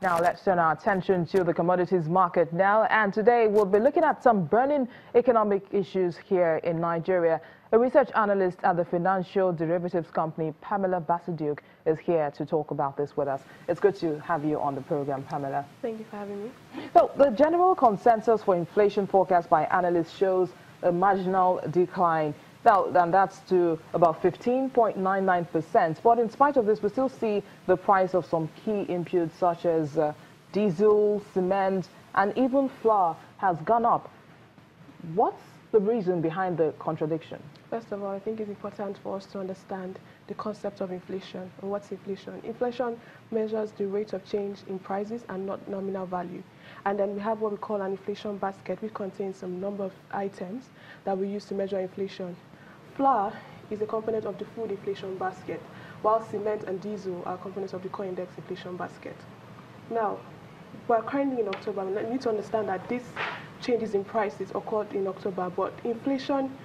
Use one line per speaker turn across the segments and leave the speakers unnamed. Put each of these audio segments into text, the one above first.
Now let's turn our attention to the commodities market now, and today we'll be looking at some burning economic issues here in Nigeria. A research analyst at the financial derivatives company, Pamela Basiduke, is here to talk about this with us. It's good to have you on the program, Pamela.
Thank you for having me.
So the general consensus for inflation forecast by analysts shows a marginal decline. Now, and that's to about 15.99%. But in spite of this, we still see the price of some key inputs such as diesel, cement, and even flour has gone up. What's the reason behind the contradiction?
First of all, I think it's important for us to understand the concept of inflation. And what's inflation? Inflation measures the rate of change in prices and not nominal value. And then we have what we call an inflation basket, which contains some number of items that we use to measure inflation. Flour is a component of the food inflation basket, while cement and diesel are components of the core index inflation basket. Now, we're currently in October. We need to understand that these changes in prices occurred in October, but inflation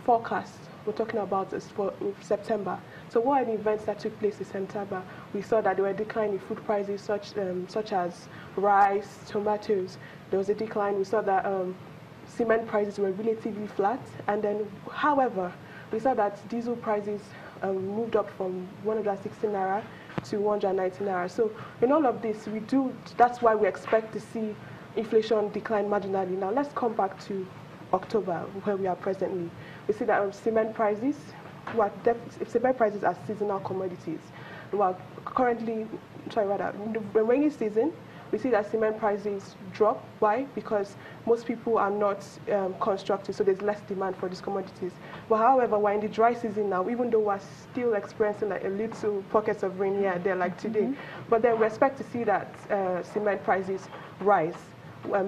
forecast we're talking about is for September. So what are the events that took place in September? We saw that there were a decline in food prices such as rice, tomatoes. There was a decline. We saw that cement prices were relatively flat, and then, however, we saw that diesel prices moved up from 160 naira to 190 naira. So in all of this, that's why we expect to see inflation decline marginally. Now let's come back to October, where we are presently. We see that cement prices are seasonal commodities. Well, currently, in the rainy season, we see that cement prices drop. Why? Because most people are not constructed, so there's less demand for these commodities. But however, we're in the dry season now, even though we're still experiencing like a little pockets of rain here and there like today. But then we expect to see that cement prices rise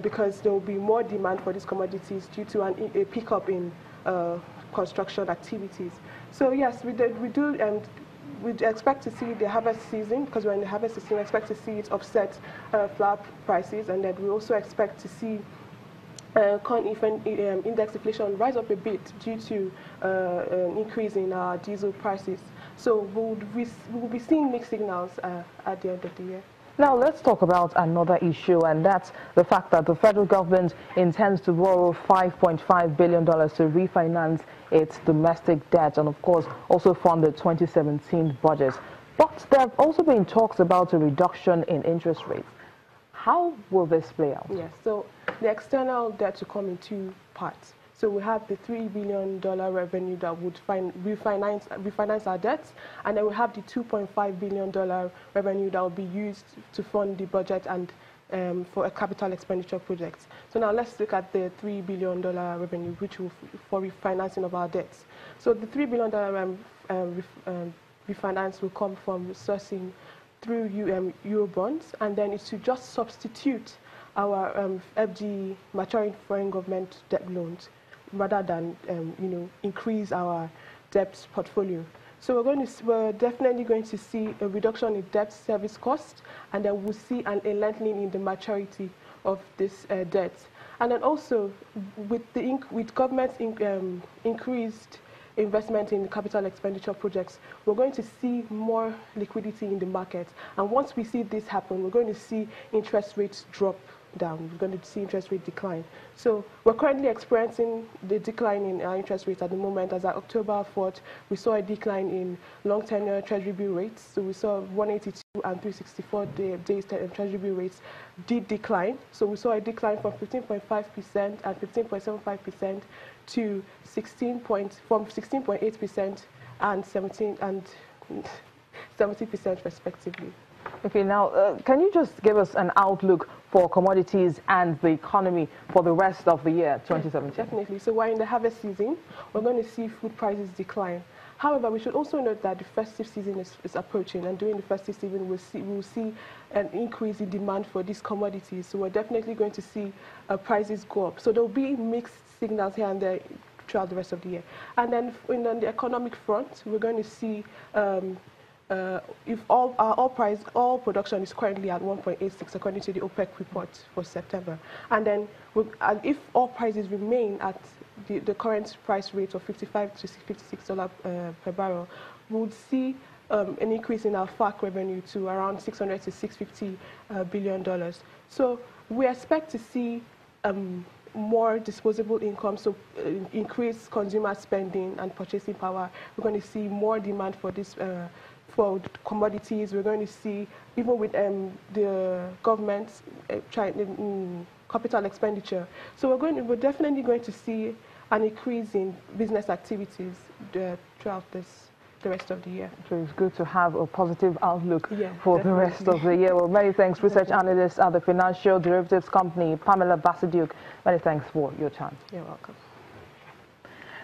because there will be more demand for these commodities due to a pickup in construction activities. So yes, we expect to see the harvest season, because we're in the harvest season, we expect to see it offset flour prices, and then we also expect to see corn index inflation rise up a bit due to an increase in our diesel prices. So we'll be seeing mixed signals at the end of the year.
Now let's talk about another issue, and that's the fact that the federal government intends to borrow $5.5 billion to refinance its domestic debt and, of course, also fund the 2017 budget. But there have also been talks about a reduction in interest rates. How will this play out?
Yes, so the external debt will come in two parts. So we have the $3 billion revenue that would refinance our debts, and then we have the $2.5 billion revenue that will be used to fund the budget and for a capital expenditure projects. So now let's look at the $3 billion revenue, which will for refinancing of our debts. So the $3 billion refinance will come from sourcing through Euro bonds, and then it's to just substitute our FG maturing foreign government debt loans, rather than increase our debt portfolio. So we're definitely going to see a reduction in debt service cost, and then we'll see a lengthening in the maturity of this debt. And then also with government's increased investment in capital expenditure projects, we're going to see more liquidity in the market. And once we see this happen, we're going to see interest rates drop down. We're going to see interest rate decline. So we're currently experiencing the decline in our interest rates at the moment. As of October 4th, we saw a decline in long tenure treasury bill rates. So we saw 182 and 364 days treasury bill rates did decline. So we saw a decline from 15.5% and 15.75% to 16.8% and 70% respectively.
Okay, now can you just give us an outlook for commodities and the economy for the rest of the year 2017?
Definitely. So we're in the harvest season. We're going to see food prices decline. However, we should also note that the festive season is approaching, and during the festive season, we'll see an increase in demand for these commodities. So we're definitely going to see prices go up. So there will be mixed signals here and there throughout the rest of the year. And then on the economic front, we're going to see if all production is currently at 1.86 according to the OPEC report for September, and then if all prices remain at the current price rate of $55 to $56 per barrel, we would see an increase in our FAC revenue to around $600 to $650 billion. So we expect to see more disposable income, so increased consumer spending and purchasing power. We're going to see more demand for this for commodities. We're going to see, even with the government's capital expenditure. So we're definitely going to see an increase in business activities throughout the rest of the year.
So it's good to have a positive outlook for
definitely.
the rest of the year. Well, many thanks, research analyst at the financial derivatives company, Pamela Basaduk. Many thanks for your time.
You're welcome.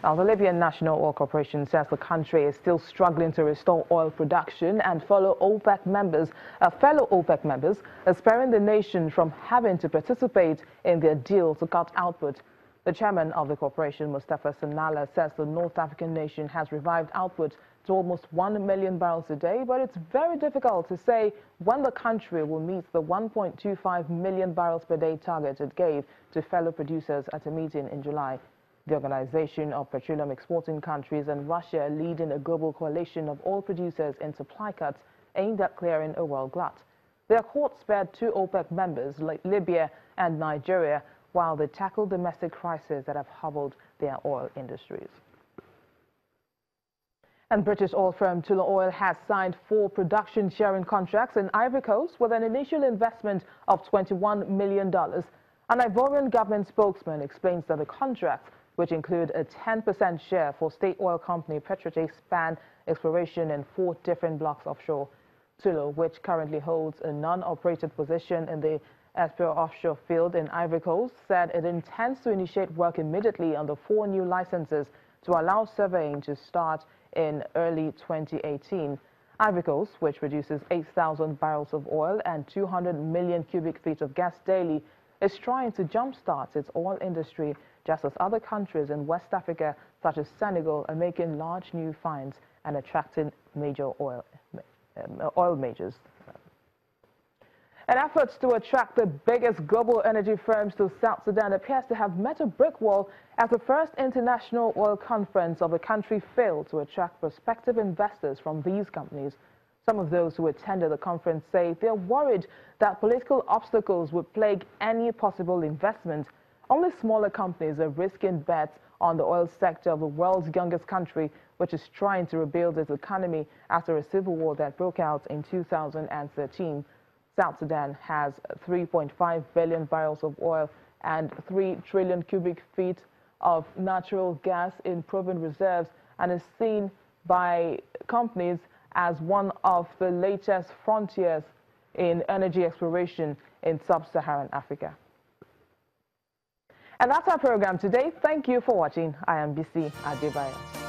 Now, the Libyan National Oil Corporation says the country is still struggling to restore oil production, and fellow OPEC members are sparing the nation from having to participate in their deal to cut output. The chairman of the corporation, Mustafa Sanala, says the North African nation has revived output to almost 1 million barrels a day, but it's very difficult to say when the country will meet the 1.25 million barrels per day target it gave to fellow producers at a meeting in July. The Organization of Petroleum Exporting Countries and Russia are leading a global coalition of oil producers in supply cuts aimed at clearing a world glut. Their court spared 2 OPEC members, like Libya and Nigeria, while they tackle domestic crises that have hobbled their oil industries. And British oil firm Tullow Oil has signed 4 production sharing contracts in Ivory Coast with an initial investment of $21 million. An Ivorian government spokesman explains that the contracts, which include a 10% share for state oil company Petrotic, span exploration in 4 different blocks offshore. Tullow, which currently holds a non-operated position in the Espero offshore field in Ivory Coast, said it intends to initiate work immediately on the 4 new licenses to allow surveying to start in early 2018. Ivory Coast, which produces 8,000 barrels of oil and 200 million cubic feet of gas daily, is trying to jumpstart its oil industry, just as other countries in West Africa, such as Senegal, are making large new finds and attracting major oil majors. An effort to attract the biggest global energy firms to South Sudan appears to have met a brick wall as the first international oil conference of the country failed to attract prospective investors from these companies. Some of those who attended the conference say they're worried that political obstacles would plague any possible investment. Only smaller companies are risking bets on the oil sector of the world's youngest country, which is trying to rebuild its economy after a civil war that broke out in 2013. South Sudan has 3.5 billion barrels of oil and 3 trillion cubic feet of natural gas in proven reserves, and is seen by companies as one of the latest frontiers in energy exploration in sub-Saharan Africa. And that's our program today. Thank you for watching. I am BC Adebayo.